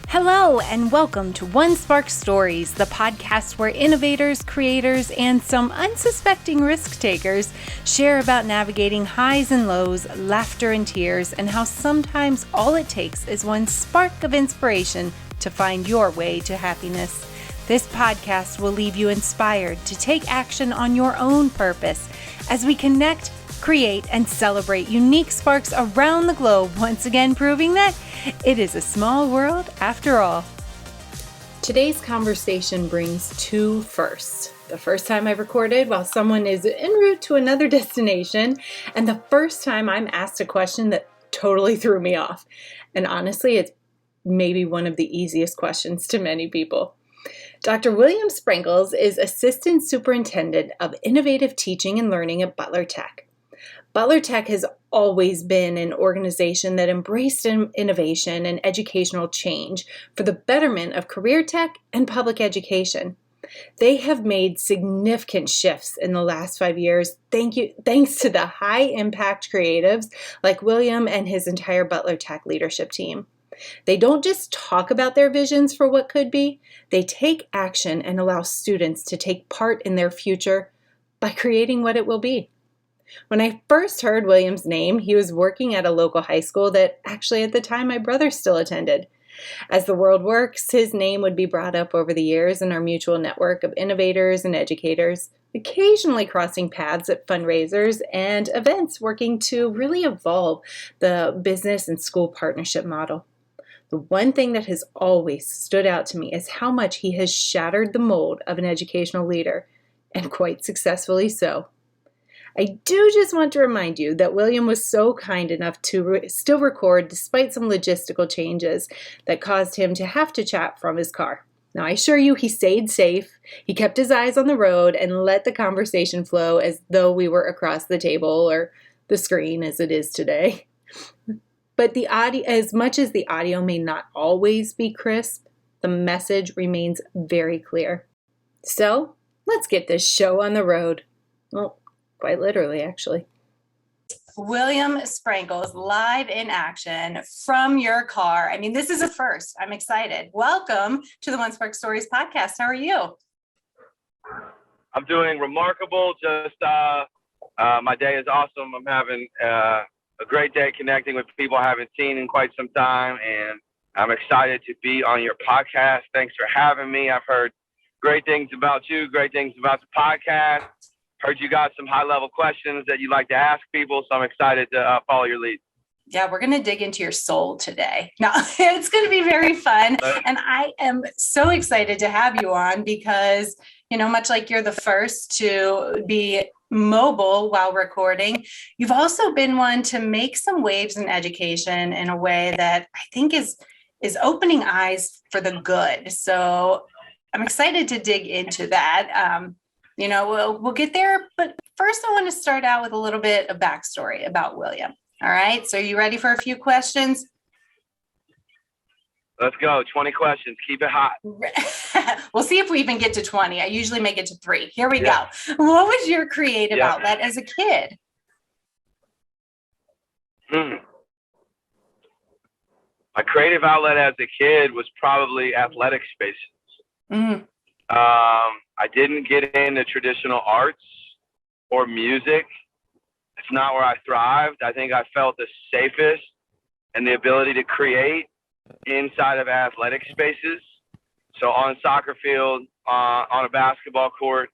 Hello, and welcome to One Spark Stories, the podcast where innovators, creators, and some unsuspecting risk takers share about navigating highs and lows, laughter and tears, and how sometimes all it takes is one spark of inspiration to find your way to happiness. This podcast will leave you inspired to take action on your own purpose as we connect, create, and celebrate unique sparks around the globe, once again proving that it is a small world after all. Today's conversation brings two firsts. The first time I recorded while someone is en route to another destination, and the first time I'm asked a question that totally threw me off. And honestly, it's maybe one of the easiest questions to many people. Dr. William Sprankles is Assistant Superintendent of Innovative Teaching and Learning at Butler Tech. Butler Tech has always been an organization that embraced innovation and educational change for the betterment of career tech and public education. They have made significant shifts in the last 5 years, thanks to the high-impact creatives like William and his entire Butler Tech leadership team. They don't just talk about their visions for what could be, they take action and allow students to take part in their future by creating what it will be. When I first heard William's name, he was working at a local high school that actually at the time my brother still attended. As the world works, his name would be brought up over the years in our mutual network of innovators and educators, occasionally crossing paths at fundraisers and events working to really evolve the business and school partnership model. The one thing that has always stood out to me is how much he has shattered the mold of an educational leader, and quite successfully so. I do just want to remind you that William was so kind enough to still record despite some logistical changes that caused him to have to chat from his car. Now, I assure you he stayed safe, he kept his eyes on the road, and let the conversation flow as though we were across the table or the screen as it is today. But the audio, as much as the audio may not always be crisp, the message remains very clear. So, let's get this show on the road. Well, quite literally, actually. William Sprankles, live in action from your car. I mean, this is a first. I'm excited. Welcome to the One Spark Stories podcast. How are you? I'm doing remarkable. Just my day is awesome. I'm having a great day connecting with people I haven't seen in quite some time, and I'm excited to be on your podcast. Thanks for having me. I've heard great things about you, great things about the podcast. Heard you got some high-level questions that you'd like to ask people, so I'm excited to follow your lead. Yeah, we're going to dig into your soul today. Now, it's going to be very fun, and I am so excited to have you on because, you know, much like you're the first to be mobile while recording, you've also been one to make some waves in education in a way that I think is opening eyes for the good. So I'm excited to dig into that. You know, we'll get there, but first I want to start out with a little bit of backstory about William. All right, so are you ready for a few questions? Let's go. 20 questions. Keep it hot. We'll see if we even get to 20. I usually make it to 3. Here we go. What was your creative outlet as a kid? My creative outlet as a kid was probably athletic spaces. I didn't get into traditional arts or music. It's not where I thrived. I think I felt the safest and the ability to create inside of athletic spaces. So on a soccer field, on a basketball court,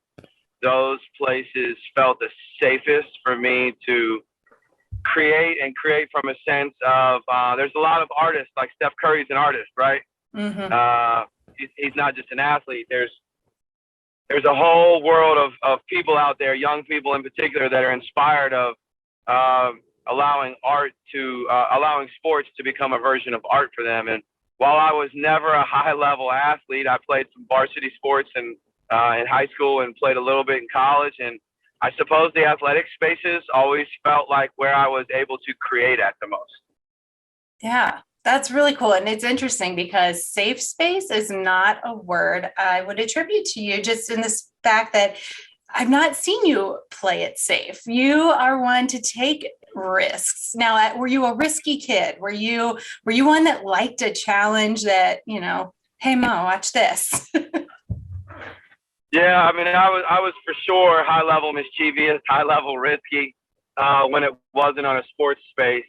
those places felt the safest for me to create from a sense of, there's a lot of artists, like Steph Curry's an artist, right? He's not just an athlete. There's a whole world of people out there, young people in particular, that are inspired of allowing sports to become a version of art for them. And while I was never a high-level athlete, I played some varsity sports in high school and played a little bit in college. And I suppose the athletic spaces always felt like where I was able to create at the most. Yeah, that's really cool. And it's interesting because safe space is not a word I would attribute to you, just in this fact that I've not seen you play it safe. You are one to take risks. Now, were you a risky kid? Were you one that liked a challenge that, hey, Mo, watch this? Yeah, I mean, I was for sure high level mischievous, high level risky when it wasn't on a sports space.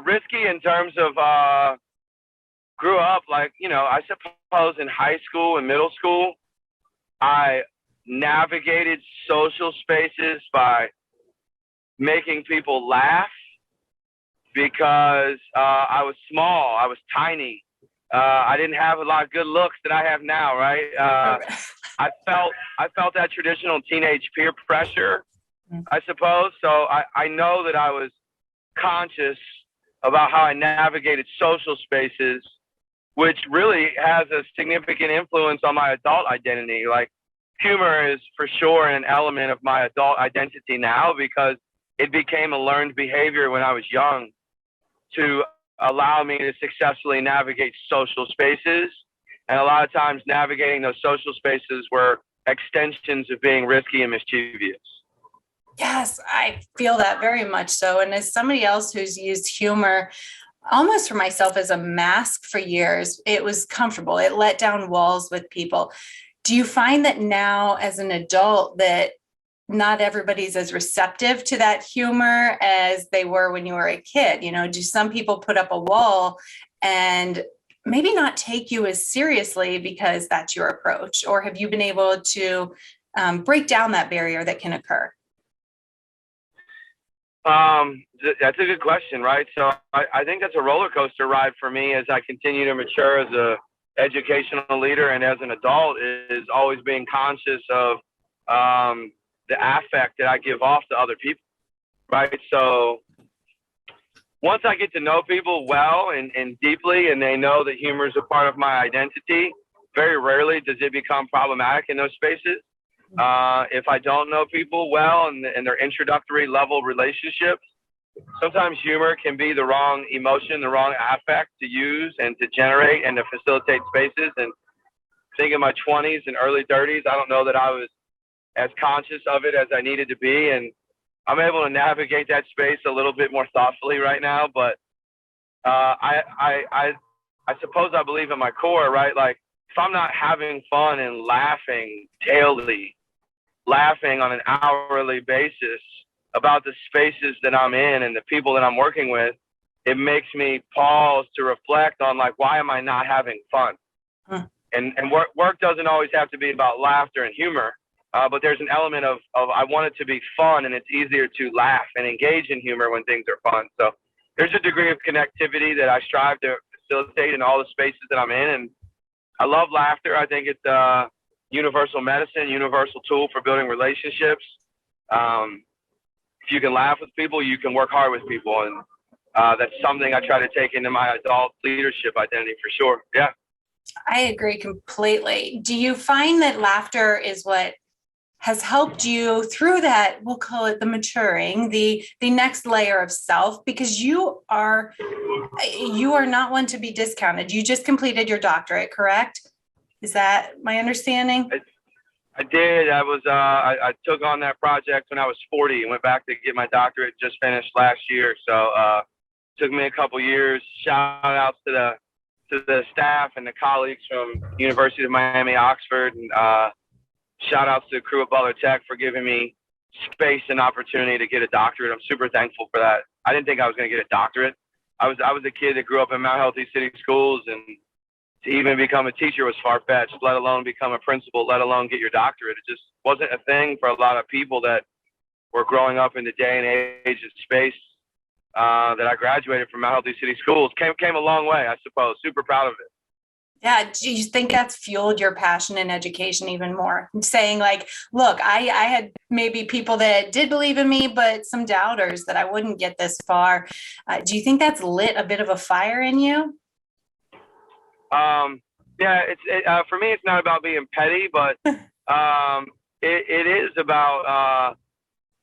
Risky in terms of grew up like, I suppose in high school and middle school, I navigated social spaces by making people laugh because I was small, I was tiny. I didn't have a lot of good looks that I have now, right? I felt that traditional teenage peer pressure, I suppose. So I know that I was conscious about how I navigated social spaces, which really has a significant influence on my adult identity. Like, humor is for sure an element of my adult identity now because it became a learned behavior when I was young to allow me to successfully navigate social spaces. And a lot of times navigating those social spaces were extensions of being risky and mischievous. Yes, I feel that very much so. And as somebody else who's used humor almost for myself as a mask for years, it was comfortable. It let down walls with people. Do you find that now as an adult that not everybody's as receptive to that humor as they were when you were a kid? Do some people put up a wall and maybe not take you as seriously because that's your approach? Or have you been able to break down that barrier that can occur? That's a good question, right? So I think that's a roller coaster ride for me as I continue to mature as a educational leader and as an adult, is always being conscious of the affect that I give off to other people, right? So once I get to know people well and deeply, and they know that humor is a part of my identity, very rarely does it become problematic in those spaces. If I don't know people well and their introductory level relationships, sometimes humor can be the wrong emotion, the wrong affect to use and to generate and to facilitate spaces. And I think in my 20s and early 30s, I don't know that I was as conscious of it as I needed to be. And I'm able to navigate that space a little bit more thoughtfully right now. But I suppose I believe in my core, right? Like, if I'm not having fun and laughing daily, laughing on an hourly basis about the spaces that I'm in and the people that I'm working with, it makes me pause to reflect on, like, why am I not having fun? And work doesn't always have to be about laughter and humor, but there's an element of I want it to be fun, and it's easier to laugh and engage in humor when things are fun. So there's a degree of connectivity that I strive to facilitate in all the spaces that I'm in. And I love laughter. I think it's universal medicine, universal tool for building relationships. If you can laugh with people, you can work hard with people. And that's something I try to take into my adult leadership identity for sure. Yeah. I agree completely. Do you find that laughter is what has helped you through that, we'll call it the maturing, the next layer of self, because you are not one to be discounted. You just completed your doctorate, correct? Is that my understanding? I did. I took on that project when I was 40 and went back to get my doctorate, just finished last year. So took me a couple years. Shout outs to the staff and the colleagues from University of Miami, Oxford, and shout outs to the crew at Butler Tech for giving me space and opportunity to get a doctorate. I'm super thankful for that. I didn't think I was going to get a doctorate. I was a kid that grew up in Mount Healthy City schools, and to even become a teacher was far-fetched, let alone become a principal, let alone get your doctorate. It just wasn't a thing for a lot of people that were growing up in the day and age of space that I graduated from Mount Healthy City schools. Came a long way, I suppose. Super proud of it. Yeah. Do you think that's fueled your passion in education even more? Saying like, look, I had maybe people that did believe in me, but some doubters that I wouldn't get this far. Do you think that's lit a bit of a fire in you? Yeah, for me, it's not about being petty, but it is about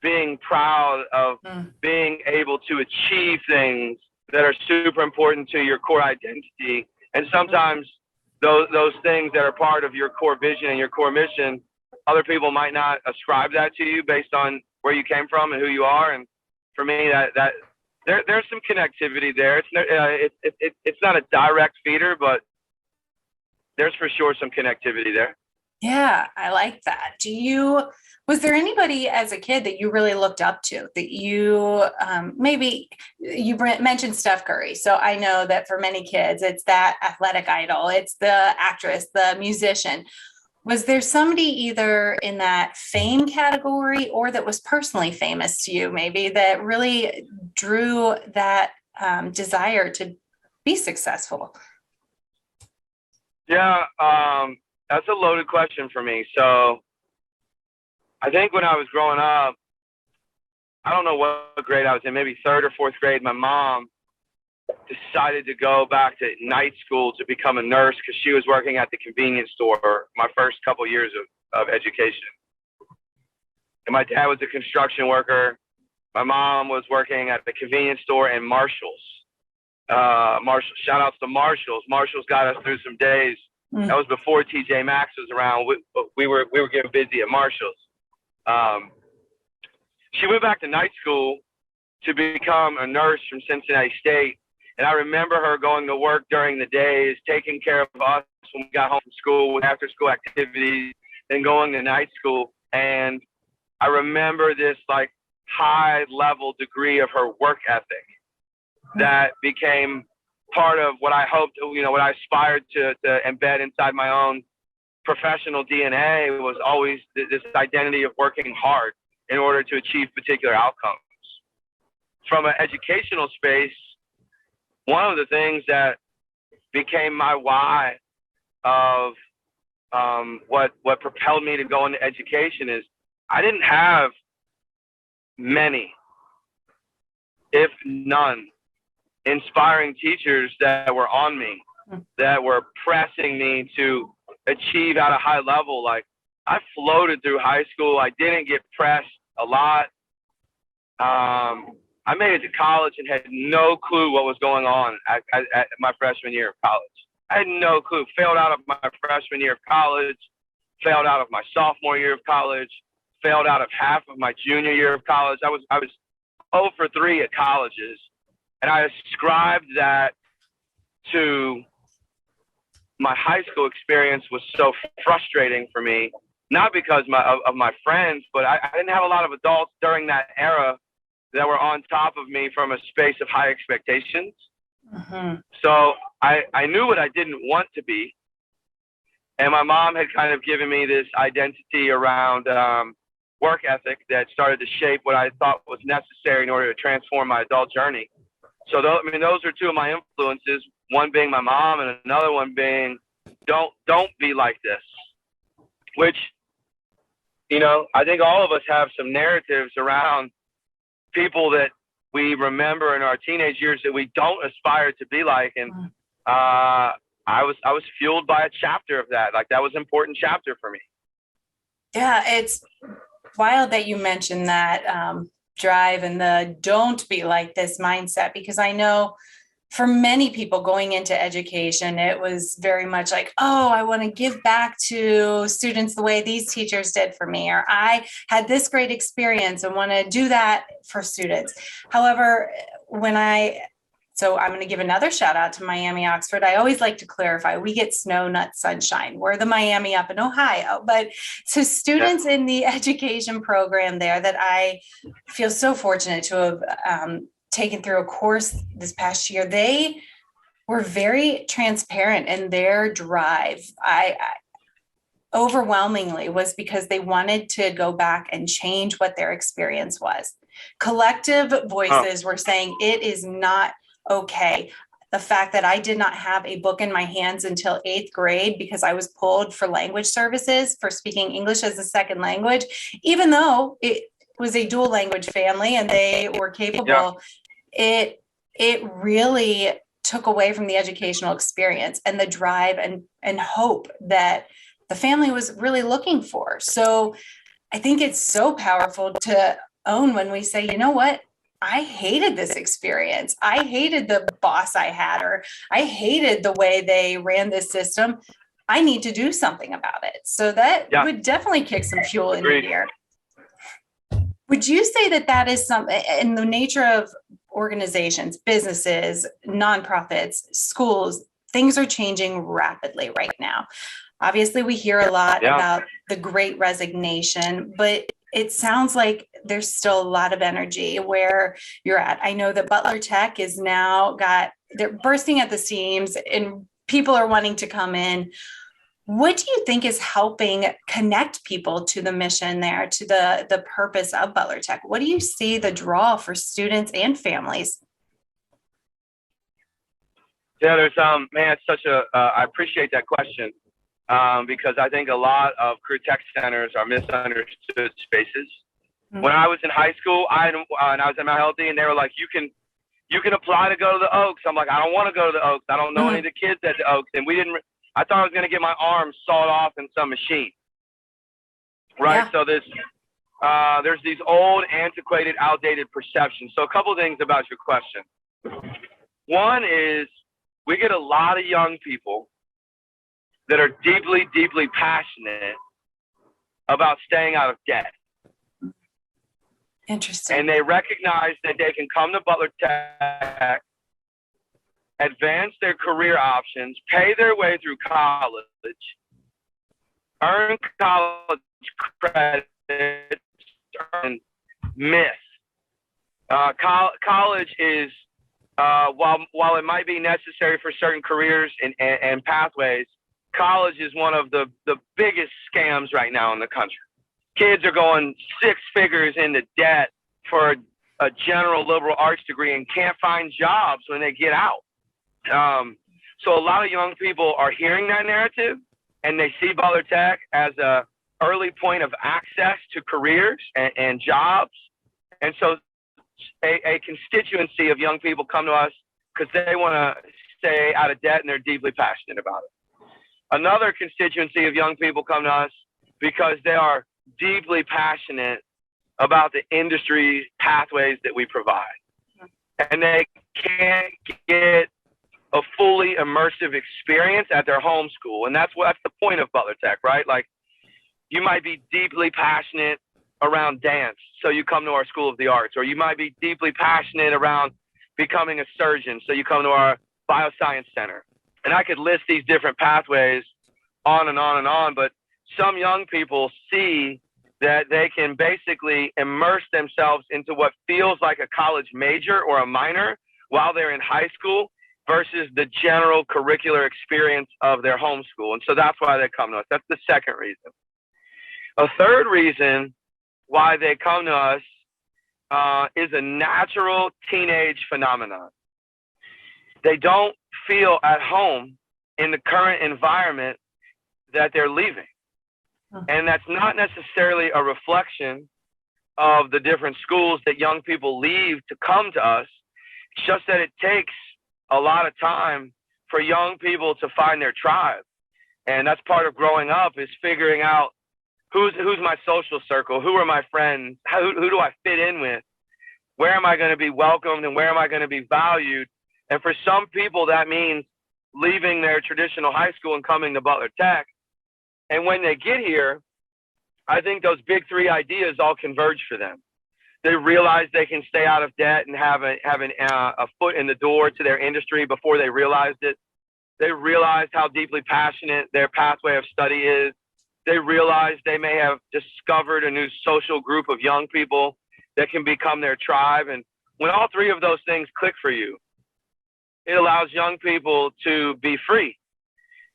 being proud of being able to achieve things that are super important to your core identity. And sometimes those things that are part of your core vision and your core mission other people might not ascribe that to you based on where you came from and who you are. And for me, there's some connectivity there. It's not a direct feeder, but there's for sure some connectivity there. Yeah, I like that. Was there anybody as a kid that you really looked up to, that you, maybe you mentioned Steph Curry. So I know that for many kids, it's that athletic idol, it's the actress, the musician. Was there somebody either in that fame category or that was personally famous to you, maybe, that really drew that desire to be successful? Yeah, that's a loaded question for me. So I think when I was growing up, I don't know what grade I was in, maybe third or fourth grade, my mom decided to go back to night school to become a nurse because she was working at the convenience store my first couple years of education. And my dad was a construction worker. My mom was working at the convenience store and Marshall's. Shout outs to Marshall's. Marshall's got us through some days. That was before TJ Maxx was around. We were getting busy at Marshall's. She went back to night school to become a nurse from Cincinnati State. And I remember her going to work during the days, taking care of us when we got home from school with after school activities, then going to night school. And I remember this like high level degree of her work ethic that became part of what I hoped, what I aspired to embed inside my own professional DNA was always this identity of working hard in order to achieve particular outcomes. From an educational space, one of the things that became my why of what propelled me to go into education is I didn't have many, if none, inspiring teachers that were on me, that were pressing me to achieve at a high level. Like, I floated through high school. I didn't get pressed a lot. I made it to college and had no clue what was going on at my freshman year of college. I had no clue. Failed out of my freshman year of college, failed out of my sophomore year of college, failed out of half of my junior year of college. I was 0 for 3 at colleges. And I ascribed that to my high school experience was so frustrating for me, not because of my friends, but I didn't have a lot of adults during that era that were on top of me from a space of high expectations. Mm-hmm. So I knew what I didn't want to be. And my mom had kind of given me this identity around work ethic that started to shape what I thought was necessary in order to transform my adult journey. So those are two of my influences, one being my mom and another one being don't be like this, which, I think all of us have some narratives around people that we remember in our teenage years that we don't aspire to be like. And I was fueled by a chapter of that. Like, that was an important chapter for me. Yeah, it's wild that you mentioned that drive and the don't be like this mindset, because I know for many people going into education, it was very much like, oh, I want to give back to students the way these teachers did for me, or I had this great experience and want to do that for students. However, so I'm going to give another shout out to Miami Oxford. I always like to clarify, we get snow, not sunshine. We're the Miami up in Ohio. But so students in the education program there that I feel so fortunate to have taken through a course this past year, they were very transparent in their drive. I overwhelmingly was because they wanted to go back and change what their experience was. Collective voices were saying it is not okay. The fact that I did not have a book in my hands until 8th grade because I was pulled for language services for speaking English as a second language, even though it was a dual language family and they were capable, it really took away from the educational experience and the drive and hope that the family was really looking for. So I think it's so powerful to own when we say, you know what? I hated this experience. I hated the boss I had, or I hated the way they ran this system. I need to do something about it. So that would definitely kick some fuel in the gear. Would you say that that is something in the nature of organizations, businesses, nonprofits, schools? Things are changing rapidly right now. Obviously, we hear a lot about the Great Resignation, but it sounds like there's still a lot of energy where you're at. I know that Butler Tech is now they're bursting at the seams and people are wanting to come in. What do you think is helping connect people to the mission there, to the purpose of Butler Tech? What do you see the draw for students and families? Yeah, there's man, it's such I appreciate that question because I think a lot of career tech centers are misunderstood spaces. Mm-hmm. When I was in high school, and I was in Mount Healthy, and they were like, you can apply to go to the Oaks. I'm like, I don't want to go to the Oaks. I don't know any of the kids at the Oaks, and I thought I was going to get my arm sawed off in some machine, right? Yeah. So there's these old, antiquated, outdated perceptions. So a couple of things about your question. One is we get a lot of young people that are deeply, deeply passionate about staying out of debt. Interesting. And they recognize that they can come to Butler Tech, advance their career options, pay their way through college, earn college credits, earn myth. College is, while it might be necessary for certain careers and pathways, college is one of the biggest scams right now in the country. Kids are going 6 figures into debt for a general liberal arts degree and can't find jobs when they get out. So a lot of young people are hearing that narrative, and they see Butler Tech as a early point of access to careers and jobs. And so a constituency of young people come to us because they want to stay out of debt and they're deeply passionate about it. Another constituency of young people come to us because they are deeply passionate about the industry pathways that we provide. And they can't get a fully immersive experience at their home school. And that's the point of Butler Tech, right? Like, you might be deeply passionate around dance, so you come to our School of the Arts, or you might be deeply passionate around becoming a surgeon, so you come to our Bioscience Center. And I could list these different pathways on and on and on, but some young people see that they can basically immerse themselves into what feels like a college major or a minor while they're in high school versus the general curricular experience of their home school. And so that's why they come to us. That's the second reason. A third reason why they come to us is a natural teenage phenomenon. They don't feel at home in the current environment that they're leaving. And that's not necessarily a reflection of the different schools that young people leave to come to us. It's just that it takes a lot of time for young people to find their tribe. And that's part of growing up, is figuring out who's my social circle, who are my friends, who do I fit in with, where am I going to be welcomed, and where am I going to be valued. And for some people, that means leaving their traditional high school and coming to Butler Tech. And when they get here, I think those big 3 ideas all converge for them. They realize they can stay out of debt and have a foot in the door to their industry before they realized it. They realize how deeply passionate their pathway of study is. They realize they may have discovered a new social group of young people that can become their tribe. And when all 3 of those things click for you, it allows young people to be free.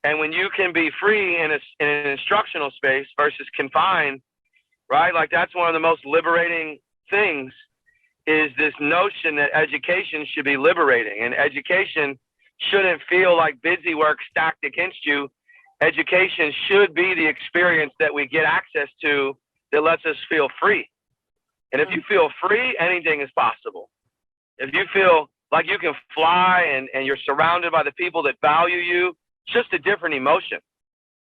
And when you can be free in an instructional space versus confined, right? Like, that's one of the most liberating things, is this notion that education should be liberating, and education shouldn't feel like busy work stacked against you. Education should be the experience that we get access to that lets us feel free. And if you feel free, anything is possible. If you feel like you can fly and you're surrounded by the people that value you, it's just a different emotion.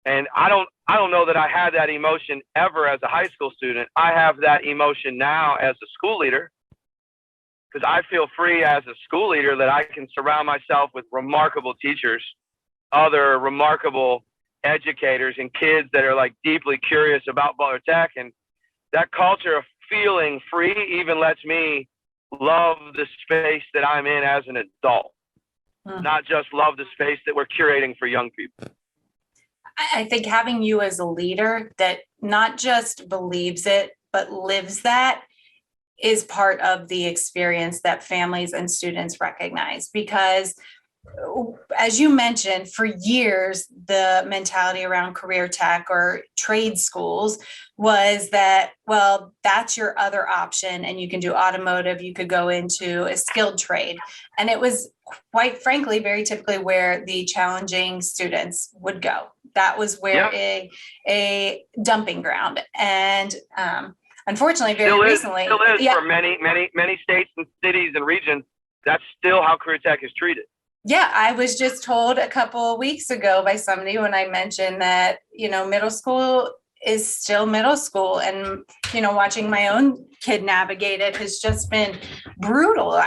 And I don't know that I had that emotion ever as a high school student. I have that emotion now as a school leader, because I feel free as a school leader that I can surround myself with remarkable teachers, other remarkable educators and kids that are like deeply curious about Butler Tech. And that culture of feeling free even lets me love the space that I'm in as an adult, not just love the space that we're curating for young people. I think having you as a leader that not just believes it, but lives that is part of the experience that families and students recognize. Because as you mentioned, for years, the mentality around career tech or trade schools was that, well, that's your other option. And you can do automotive, you could go into a skilled trade. And it was, quite frankly, very typically where the challenging students would go. That was where a dumping ground. And unfortunately, very recently, still is for many states and cities and regions. That's still how career tech is treated. Yeah, I was just told a couple of weeks ago by somebody when I mentioned that, middle school is still middle school. And, watching my own kid navigate it has just been brutal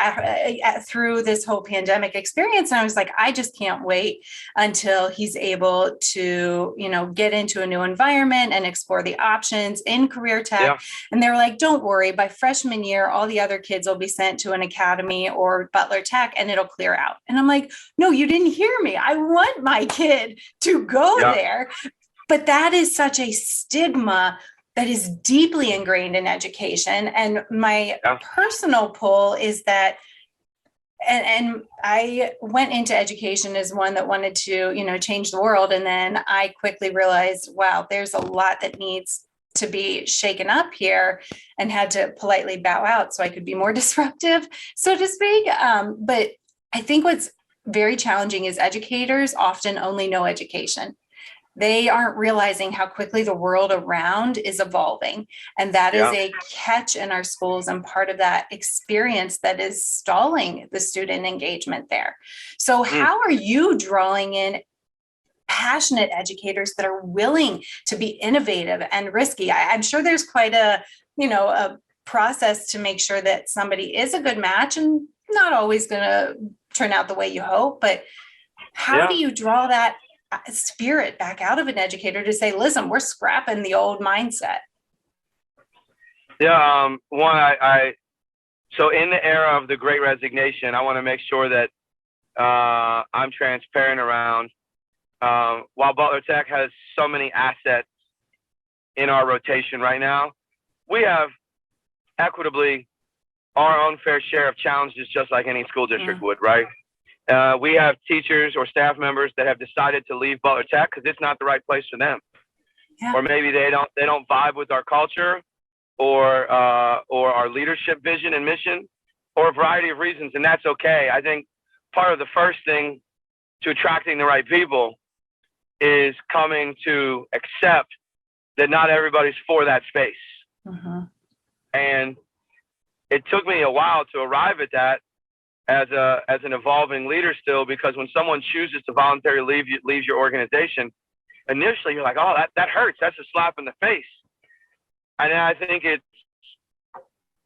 through this whole pandemic experience. And I was like, I just can't wait until he's able to, get into a new environment and explore the options in career tech. Yeah. And they were like, don't worry, by freshman year, all the other kids will be sent to an academy or Butler Tech and it'll clear out. And I'm like, no, you didn't hear me. I want my kid to go there. But that is such a stigma that is deeply ingrained in education. And my personal pull is that, and I went into education as one that wanted to, change the world. And then I quickly realized, wow, there's a lot that needs to be shaken up here, and had to politely bow out so I could be more disruptive, so to speak. But I think what's very challenging is educators often only know education. They aren't realizing how quickly the world around is evolving. And that is a catch in our schools and part of that experience that is stalling the student engagement there. So how are you drawing in passionate educators that are willing to be innovative and risky? I'm sure there's quite a process to make sure that somebody is a good match, and not always going to turn out the way you hope, but how do you draw that spirit back out of an educator to say, listen, we're scrapping the old mindset? So in the era of the Great Resignation, I want to make sure that I'm transparent around, while Butler Tech has so many assets in our rotation right now, we have equitably our own fair share of challenges, just like any school district would, right? We have teachers or staff members that have decided to leave Butler Tech because it's not the right place for them, or maybe they don't vibe with our culture, or our leadership vision and mission, or a variety of reasons, and that's okay. I think part of the first thing to attracting the right people is coming to accept that not everybody's for that space, and it took me a while to arrive at that as an evolving leader still, because when someone chooses to voluntarily leave your organization, initially you're like, oh, that hurts. That's a slap in the face. And I think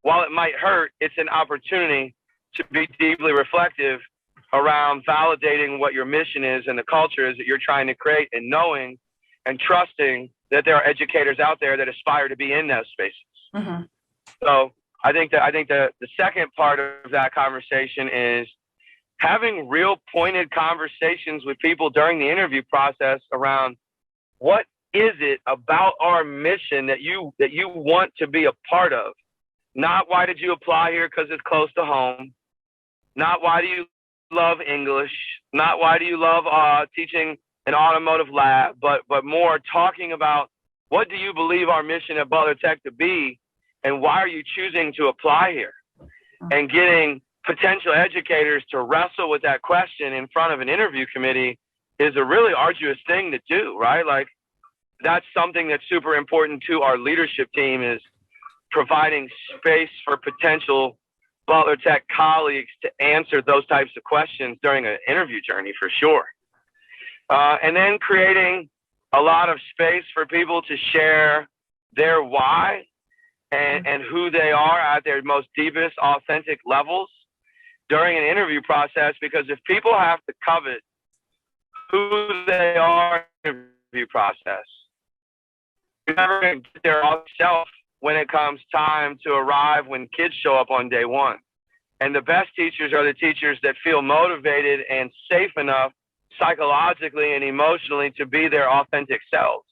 while it might hurt, it's an opportunity to be deeply reflective around validating what your mission is and the culture is that you're trying to create, and knowing and trusting that there are educators out there that aspire to be in those spaces. So I think the second part of that conversation is having real pointed conversations with people during the interview process around what is it about our mission that you want to be a part of. Not why did you apply here because it's close to home. Not why do you love English. Not why do you love teaching an automotive lab, but more talking about what do you believe our mission at Butler Tech to be, and why are you choosing to apply here? And getting potential educators to wrestle with that question in front of an interview committee is a really arduous thing to do, right? Like, that's something that's super important to our leadership team, is providing space for potential Butler Tech colleagues to answer those types of questions during an interview journey, for sure. And then creating a lot of space for people to share their why and who they are at their most deepest, authentic levels during an interview process. Because if people have to covet who they are in an interview process. You're never going to get there all yourself when it comes time to arrive when kids show up on day one. And the best teachers are the teachers that feel motivated and safe enough psychologically and emotionally to be their authentic selves.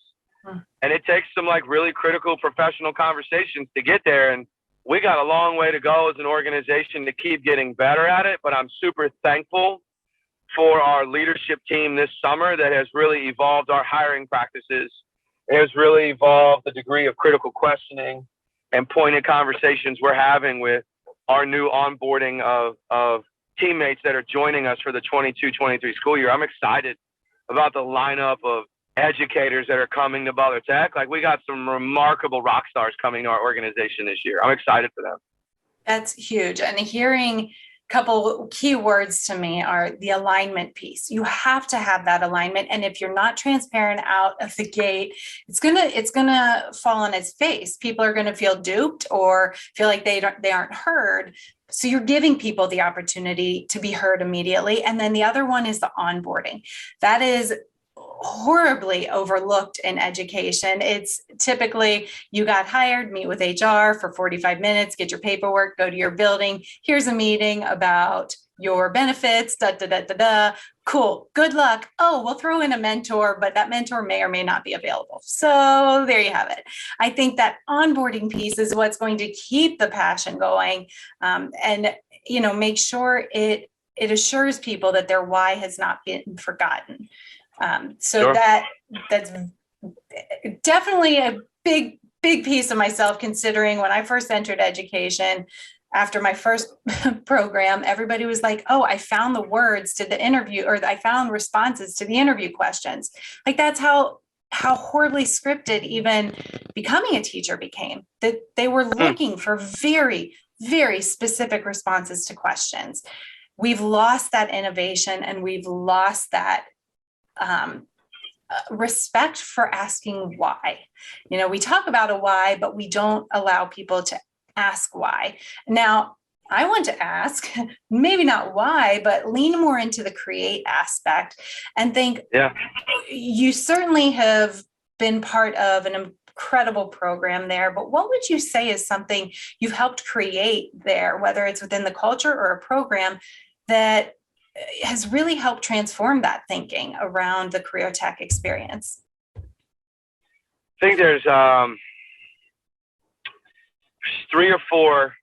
And it takes some like really critical professional conversations to get there. And we got a long way to go as an organization to keep getting better at it. But I'm super thankful for our leadership team this summer that has really evolved our hiring practices. It has really evolved the degree of critical questioning and pointed conversations we're having with our new onboarding of teammates that are joining us for the 22-23 school year. I'm excited about the lineup of educators that are coming to Butler Tech. Like, we got some remarkable rock stars coming to our organization this year. I'm excited for them. That's huge. And hearing a couple key words to me are the alignment piece. You have to have that alignment. And if you're not transparent out of the gate, it's gonna fall on its face. People are gonna feel duped or feel like they aren't heard. So you're giving people the opportunity to be heard immediately. And then the other one is the onboarding. That is horribly overlooked in education. It's typically, you got hired, meet with HR for 45 minutes, get your paperwork, go to your building. Here's a meeting about your benefits, Cool, good luck. Oh, we'll throw in a mentor, but that mentor may or may not be available. So there you have it. I think that onboarding piece is what's going to keep the passion going, and make sure it assures people that their why has not been forgotten. Sure. That's definitely a big piece of myself, considering when I first entered education, after my first program, everybody was like, oh, I found the words to the interview, or I found responses to the interview questions. Like, that's how horribly scripted even becoming a teacher became, that they were looking for very, very specific responses to questions. We've lost that innovation, and we've lost that respect for asking why. We talk about a why, but we don't allow people to ask why. Now, I want to ask, maybe not why, but lean more into the create aspect and think, you certainly have been part of an incredible program there, but what would you say is something you've helped create there, whether it's within the culture or a program that has really helped transform that thinking around the career tech experience? I think there's 3 or 4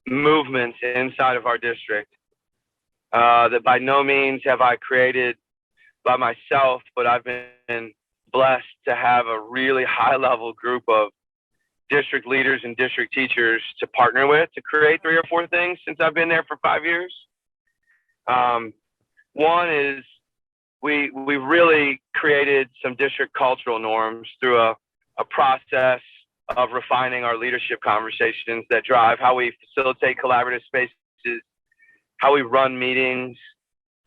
movements inside of our district that by no means have I created by myself, but I've been blessed to have a really high-level group of district leaders and district teachers to partner with to create 3 or 4 things since I've been there for 5 years. One is we really created some district cultural norms through a process of refining our leadership conversations that drive how we facilitate collaborative spaces, how we run meetings,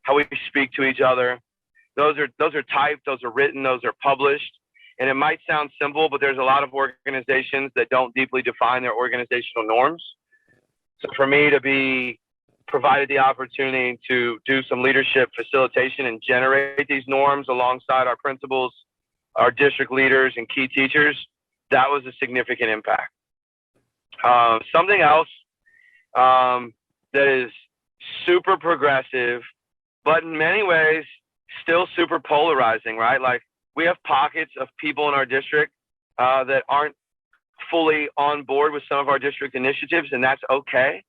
how we speak to each other. Those are typed, those are written, those are published. And it might sound simple, but there's a lot of organizations that don't deeply define their organizational norms. So for me to be provided the opportunity to do some leadership facilitation and generate these norms alongside our principals, our district leaders, and key teachers, that was a significant impact. Something else that is super progressive, but in many ways still super polarizing, right? Like, we have pockets of people in our district that aren't fully on board with some of our district initiatives, and that's okay.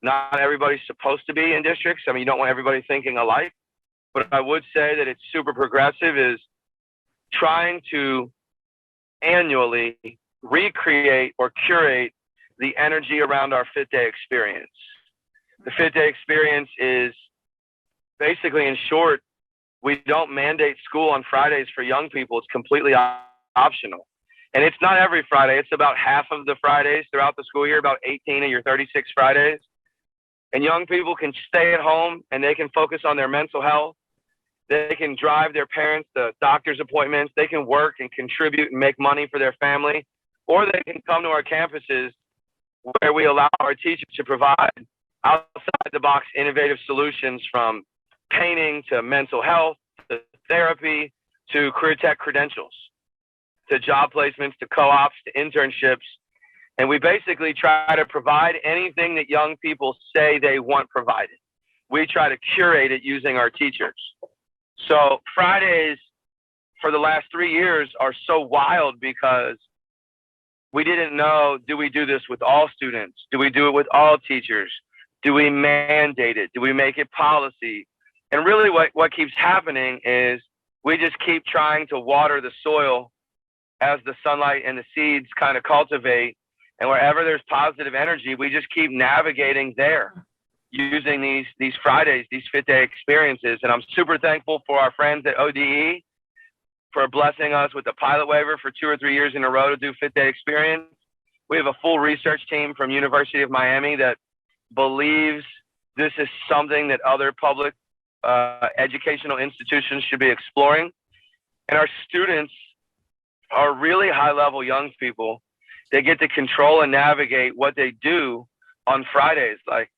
Not everybody's supposed to be in districts. I mean, you don't want everybody thinking alike. But I would say that it's super progressive is trying to annually recreate or curate the energy around our Fit Day experience. The Fit Day experience is basically, in short, we don't mandate school on Fridays for young people. It's completely optional. And it's not every Friday. It's about half of the Fridays throughout the school year, about 18 of your 36 Fridays. And young people can stay at home and they can focus on their mental health. They can drive their parents to doctor's appointments. They can work and contribute and make money for their family. Or they can come to our campuses where we allow our teachers to provide outside the box innovative solutions, from painting to mental health to therapy, to career tech credentials, to job placements, to co-ops, to internships. And we basically try to provide anything that young people say they want provided. We try to curate it using our teachers. So Fridays for the last 3 years are so wild because we didn't know, do we do this with all students? Do we do it with all teachers? Do we mandate it? Do we make it policy? And really what keeps happening is we just keep trying to water the soil as the sunlight and the seeds kind of cultivate. And wherever there's positive energy, we just keep navigating there using these Fridays, these Fit Day experiences. And I'm super thankful for our friends at ODE for blessing us with the pilot waiver for 2 or 3 years in a row to do Fit Day experience. We have a full research team from University of Miami that believes this is something that other public educational institutions should be exploring. And our students are really high-level young people. They get to control and navigate what they do on Fridays. Like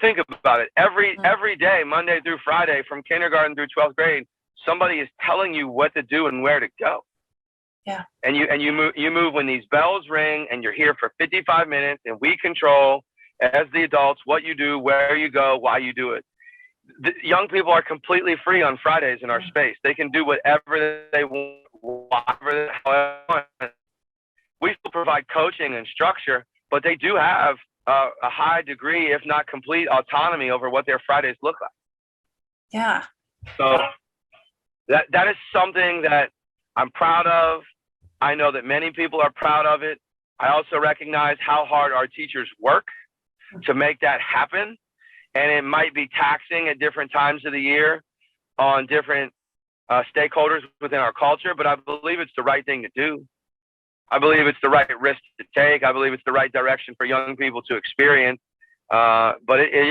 think about it. Every day, Monday through Friday, from kindergarten through 12th grade, somebody is telling you what to do and where to go. Yeah. And you move when these bells ring, and you're here for 55 minutes, and we control as the adults what you do, where you go, why you do it. The young people are completely free on Fridays in our space. They can do whatever they want, whatever they want. We still provide coaching and structure, but they do have a high degree, if not complete, autonomy over what their Fridays look like. Yeah. So that is something that I'm proud of. I know that many people are proud of it. I also recognize how hard our teachers work to make that happen. And it might be taxing at different times of the year on different stakeholders within our culture, but I believe it's the right thing to do. I believe it's the right risk to take. I believe it's the right direction for young people to experience. But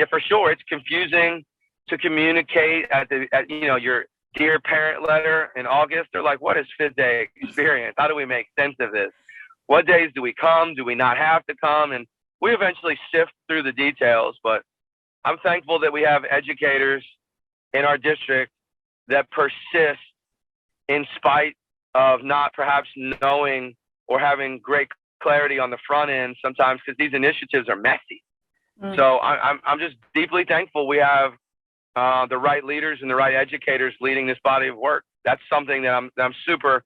for sure, it's confusing to communicate at your dear parent letter in August. They're like, what is Fit Day experience? How do we make sense of this? What days do we come? Do we not have to come? And we eventually sift through the details, but I'm thankful that we have educators in our district that persist in spite of not perhaps knowing or having great clarity on the front end sometimes, because these initiatives are messy. So I'm just deeply thankful we have the right leaders and the right educators leading this body of work. That's something that I'm super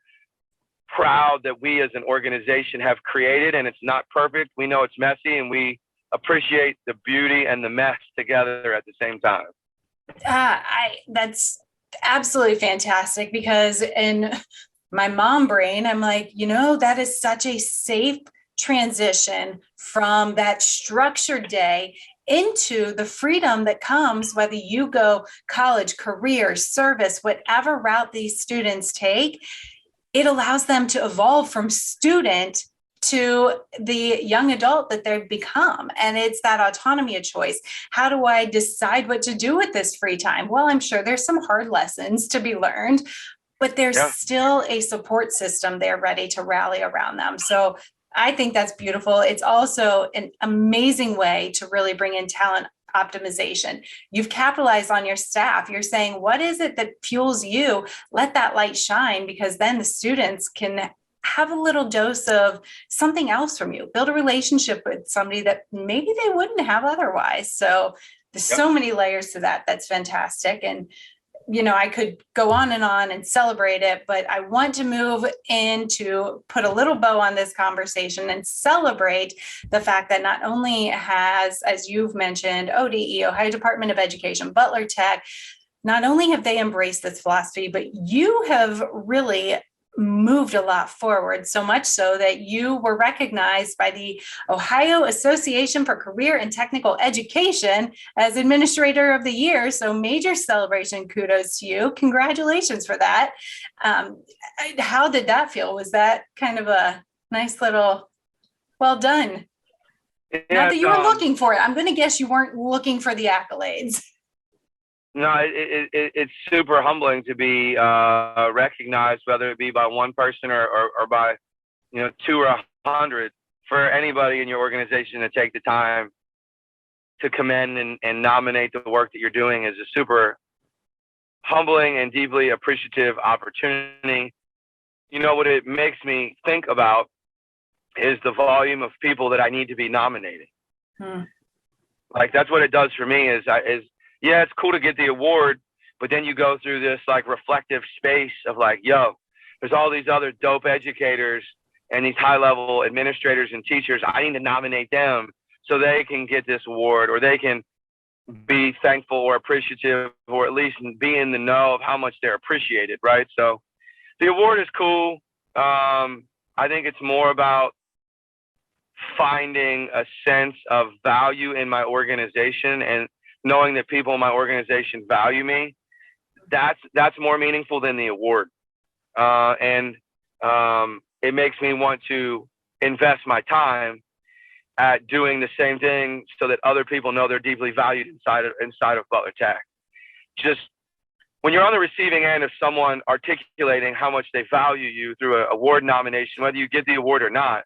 proud that we as an organization have created, and it's not perfect. We know it's messy, and we appreciate the beauty and the mess together at the same time. That's absolutely fantastic, because in my mom brain, I'm like, that is such a safe transition from that structured day into the freedom that comes whether you go college, career, service, whatever route these students take. It allows them to evolve from student to the young adult that they've become. And it's that autonomy of choice. How do I decide what to do with this free time? Well, I'm sure there's some hard lessons to be learned, but there's still a support system there ready to rally around them. So I think that's beautiful. It's also an amazing way to really bring in talent optimization. You've capitalized on your staff. You're saying, what is it that fuels you? Let that light shine, because then the students can have a little dose of something else from you, build a relationship with somebody that maybe they wouldn't have otherwise. So there's so many layers to that. That's fantastic. And, I could go on and celebrate it, but I want to move into put a little bow on this conversation and celebrate the fact that not only has, as you've mentioned, ODE, Ohio Department of Education, Butler Tech, not only have they embraced this philosophy, but you have really moved a lot forward, so much so that you were recognized by the Ohio Association for Career and Technical Education as Administrator of the Year. So major celebration, kudos to you. Congratulations for that. How did that feel? Was that kind of a nice little, well done? Not that you were looking for it. I'm going to guess you weren't looking for the accolades. No, it's super humbling to be recognized, whether it be by one person or by 2 or 100. For anybody in your organization to take the time to commend and nominate the work that you're doing is a super humbling and deeply appreciative opportunity. You know, what it makes me think about is the volume of people that I need to be nominating. Like, that's what it does for me is yeah, it's cool to get the award, but then you go through this like reflective space of like, yo, there's all these other dope educators and these high level administrators and teachers. I need to nominate them so they can get this award, or they can be thankful or appreciative, or at least be in the know of how much they're appreciated, right? So the award is cool. I think it's more about finding a sense of value in my organization and knowing that people in my organization value me. That's more meaningful than the award. And it makes me want to invest my time at doing the same thing so that other people know they're deeply valued inside of Butler Tech. Just when you're on the receiving end of someone articulating how much they value you through an award nomination, whether you get the award or not,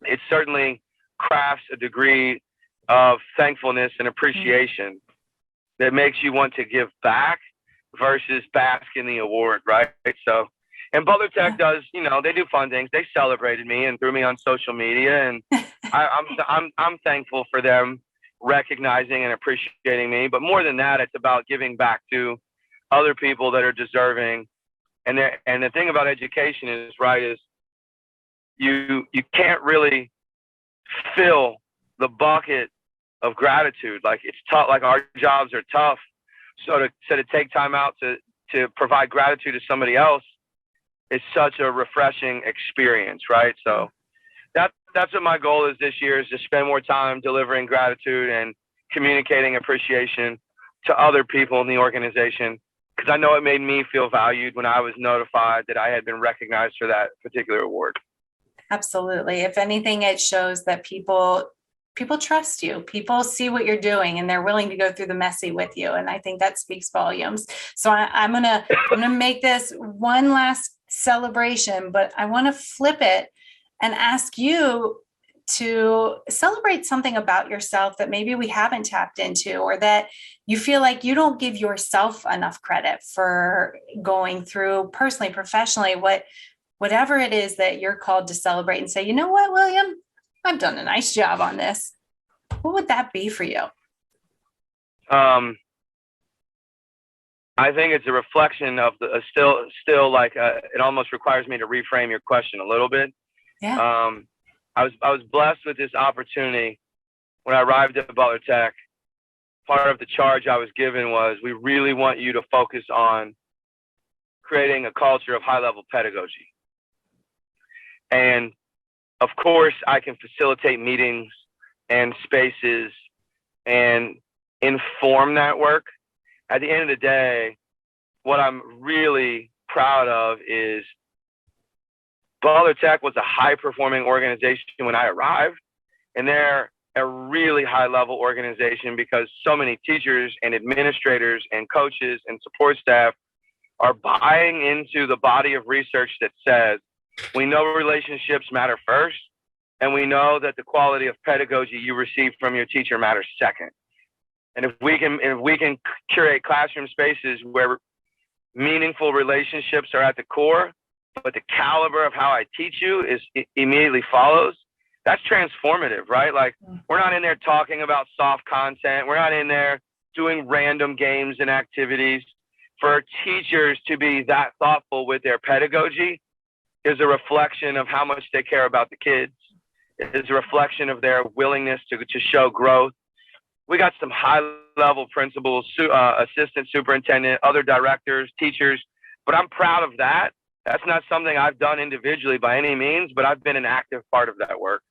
it certainly crafts a degree of thankfulness and appreciation that makes you want to give back versus bask in the award, right? So, and Butler Tech does, you know, they do fun things. They celebrated me and threw me on social media, and I'm thankful for them recognizing and appreciating me. But more than that, it's about giving back to other people that are deserving. And the thing about education is, right, is you can't really fill the bucket of gratitude. Like, it's tough. Like, our jobs are tough. So to take time out to provide gratitude to somebody else is such a refreshing experience, right? So that's what my goal is this year, is to spend more time delivering gratitude and communicating appreciation to other people in the organization, because I know it made me feel valued when I was notified that I had been recognized for that particular award. Absolutely. If anything, it shows that people trust you. People see what you're doing and they're willing to go through the messy with you. And I think that speaks volumes. So I'm gonna make this one last celebration, but I want to flip it and ask you to celebrate something about yourself that maybe we haven't tapped into, or that you feel like you don't give yourself enough credit for going through personally, professionally, whatever it is that you're called to celebrate and say, you know what, William, I've done a nice job on this. What would that be for you? I think it's a reflection of still like it almost requires me to reframe your question a little bit. Yeah. I was blessed with this opportunity when I arrived at Butler Tech. Part of the charge I was given was, we really want you to focus on creating a culture of high-level pedagogy. And of course, I can facilitate meetings and spaces and inform that work. At the end of the day, what I'm really proud of is Butler Tech was a high-performing organization when I arrived, and they're a really high-level organization because so many teachers and administrators and coaches and support staff are buying into the body of research that says, we know relationships matter first, and we know that the quality of pedagogy you receive from your teacher matters second. And if we can curate classroom spaces where meaningful relationships are at the core, but the caliber of how I teach you immediately follows, that's transformative, right? Like, we're not in there talking about soft content. We're not in there doing random games and activities. For teachers to be that thoughtful with their pedagogy is a reflection of how much they care about the kids. It is a reflection of their willingness to show growth. We got some high-level principals, assistant superintendent, other directors, teachers, but I'm proud of that. That's not something I've done individually by any means, but I've been an active part of that work.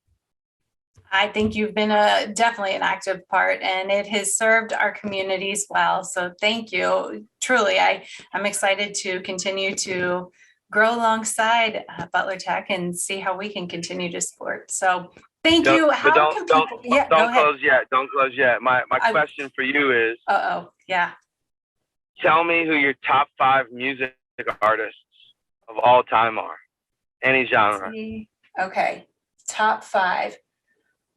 I think you've been definitely an active part, and it has served our communities well. So thank you. Truly, I'm excited to continue to grow alongside Butler Tech and see how we can continue to support. So thank you. Don't close yet. My question for you is, yeah. Tell me who your top 5 music artists of all time are. Any genre. Okay. Top 5.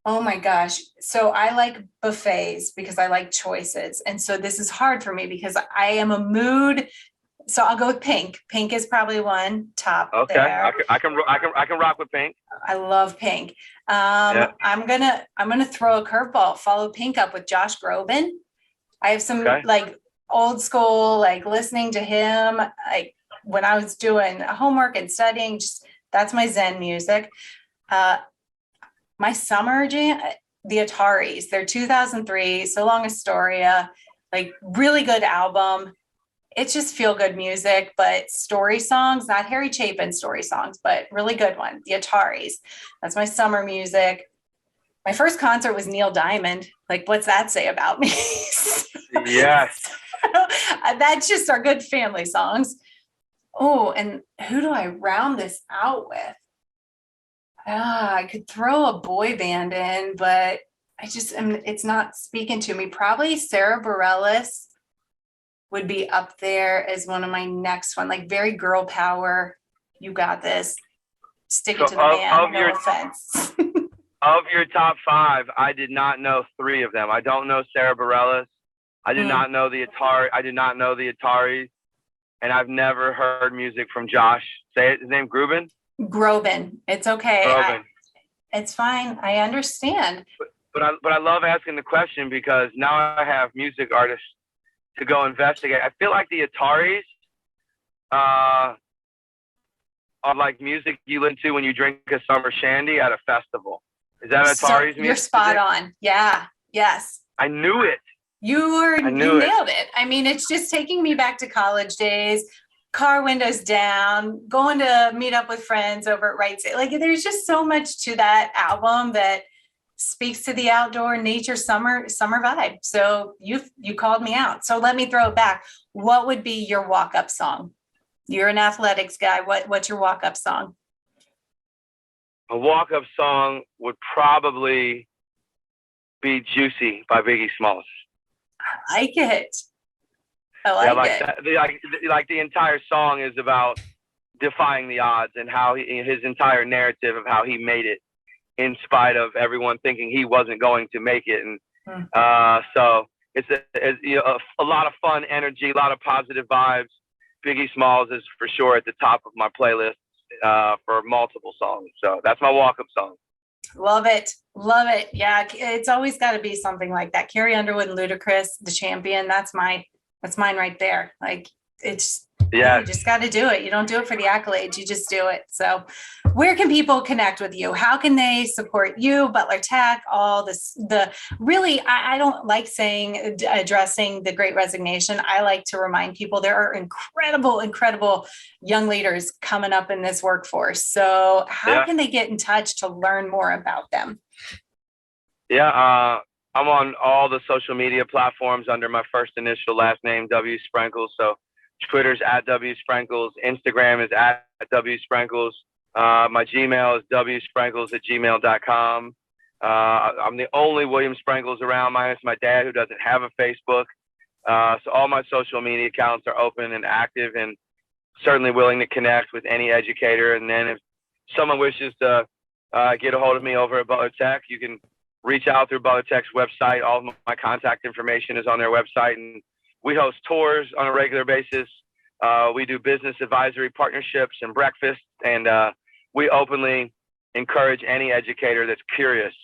Oh my gosh. So I like buffets because I like choices. And so this is hard for me because I am a mood. So I'll go with Pink. Pink is probably one top Okay, there. I can rock with Pink. I love Pink. Yeah. I'm gonna throw a curveball. Follow Pink up with Josh Groban. I have some like old school, like listening to him, like when I was doing homework and studying. Just that's my Zen music. My summer jam, the Ataris. They're 2003. So Long Astoria, like really good album. It's just feel good music, but story songs, not Harry Chapin story songs, but really good one. The Ataris. That's my summer music. My first concert was Neil Diamond. Like, what's that say about me? Yes. That's just our good family songs. Oh, and who do I round this out with? I could throw a boy band in, but it's not speaking to me. Probably Sarah Bareilles would be up there as one of my next one, like very girl power. You got this. Stick it to the man. No offense. Of your top 5, I did not know 3 of them. I don't know Sarah Bareilles. I did not know the Atari. I did not know the Ataris, and I've never heard music from Josh. Say it. His name Groban. Groban. It's okay. It's fine. I understand. But I love asking the question because now I have music artists to go investigate. I feel like the Ataris are like music you listen to when you drink a summer shandy at a festival. Is that Ataris music? You're spot on. Yeah. Yes. I knew it. You nailed it. I mean, it's just taking me back to college days, car windows down, going to meet up with friends over at Right Said. Like, there's just so much to that album that speaks to the outdoor nature summer vibe. So you called me out. So let me throw it back. What would be your walk-up song? You're an athletics guy. What's your walk-up song? A walk-up song would probably be "Juicy" by Biggie Smalls. I like it. I like it. Like the entire song is about defying the odds and how his entire narrative of how he made it in spite of everyone thinking he wasn't going to make it. And so it's a lot of fun energy, a lot of positive vibes. Biggie Smalls is for sure at the top of my playlist for multiple songs. So that's my walk-up song. Love it. Love it. Yeah. It's always got to be something like that. Carrie Underwood and Ludacris, The Champion. That's mine right there. Like, it's, you just got to do it. You don't do it for the accolades. You just do it. So where can people connect with you? How can they support you, Butler Tech, all this, I don't like addressing the Great Resignation. I like to remind people there are incredible young leaders coming up in this workforce. So how can they get in touch to learn more about them? Yeah. I'm on all the social media platforms under my first initial last name, W Sprankles. So Twitter's @WSprankles, Instagram is @WSprankles. My Gmail is wsprankles@gmail.com. I'm the only William Sprankles around, minus my dad, who doesn't have a Facebook. So all my social media accounts are open and active, and certainly willing to connect with any educator. And then if someone wishes to get a hold of me over at Butler Tech, you can reach out through Butler Tech's website. All of my contact information is on their website, and we host tours on a regular basis. We do business advisory partnerships and breakfasts, and we openly encourage any educator that's curious,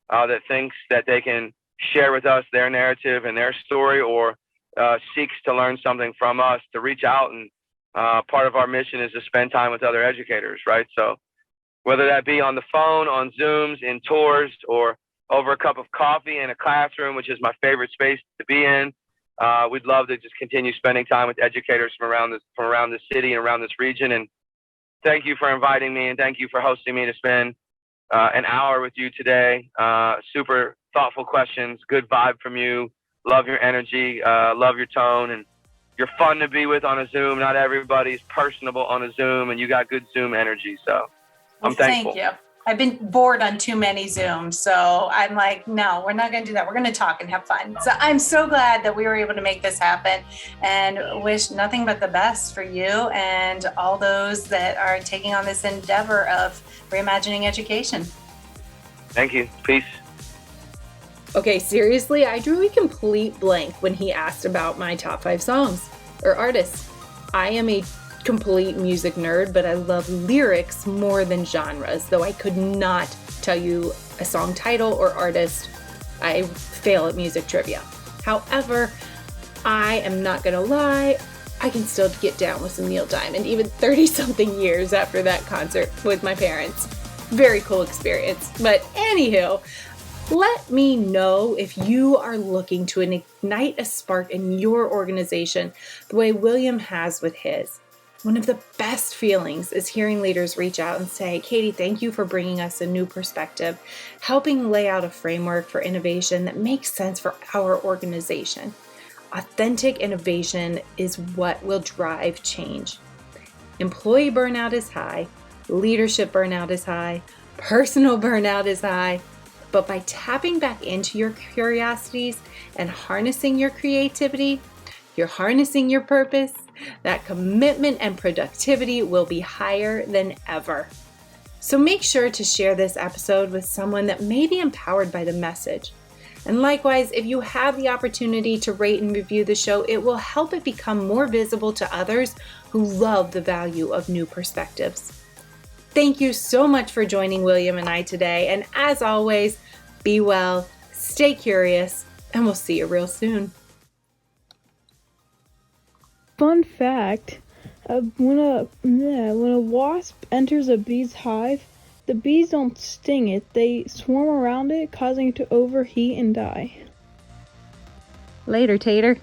that thinks that they can share with us their narrative and their story, or seeks to learn something from us, to reach out. And part of our mission is to spend time with other educators, right? So whether that be on the phone, on Zooms, in tours, or over a cup of coffee in a classroom, which is my favorite space to be in, we'd love to just continue spending time with educators from around the city and around this region. And thank you for inviting me, and thank you for hosting me to spend an hour with you today. Super thoughtful questions, good vibe from you. Love your energy, love your tone, and you're fun to be with on a Zoom. Not everybody's personable on a Zoom, and you got good Zoom energy. So I'm thankful. Thank you. I've been bored on too many Zooms. So I'm like, no, we're not going to do that. We're going to talk and have fun. So I'm so glad that we were able to make this happen, and wish nothing but the best for you and all those that are taking on this endeavor of reimagining education. Thank you. Peace. Okay, seriously, I drew a complete blank when he asked about my top 5 songs or artists. I am a complete music nerd, but I love lyrics more than genres, though I could not tell you a song title or artist. I fail at music trivia. However, I am not gonna lie, I can still get down with some Neil Diamond, even 30-something years after that concert with my parents. Very cool experience. But anywho, let me know if you are looking to ignite a spark in your organization the way William has with his. One of the best feelings is hearing leaders reach out and say, Katie, thank you for bringing us a new perspective, helping lay out a framework for innovation that makes sense for our organization. Authentic innovation is what will drive change. Employee burnout is high, leadership burnout is high, personal burnout is high, but by tapping back into your curiosities and harnessing your creativity, you're harnessing your purpose, that commitment and productivity will be higher than ever. So make sure to share this episode with someone that may be empowered by the message. And likewise, if you have the opportunity to rate and review the show, it will help it become more visible to others who love the value of new perspectives. Thank you so much for joining William and I today. And as always, be well, stay curious, and we'll see you real soon. Fun fact, when a wasp enters a bee's hive, the bees don't sting it, they swarm around it, causing it to overheat and die. Later, Tater.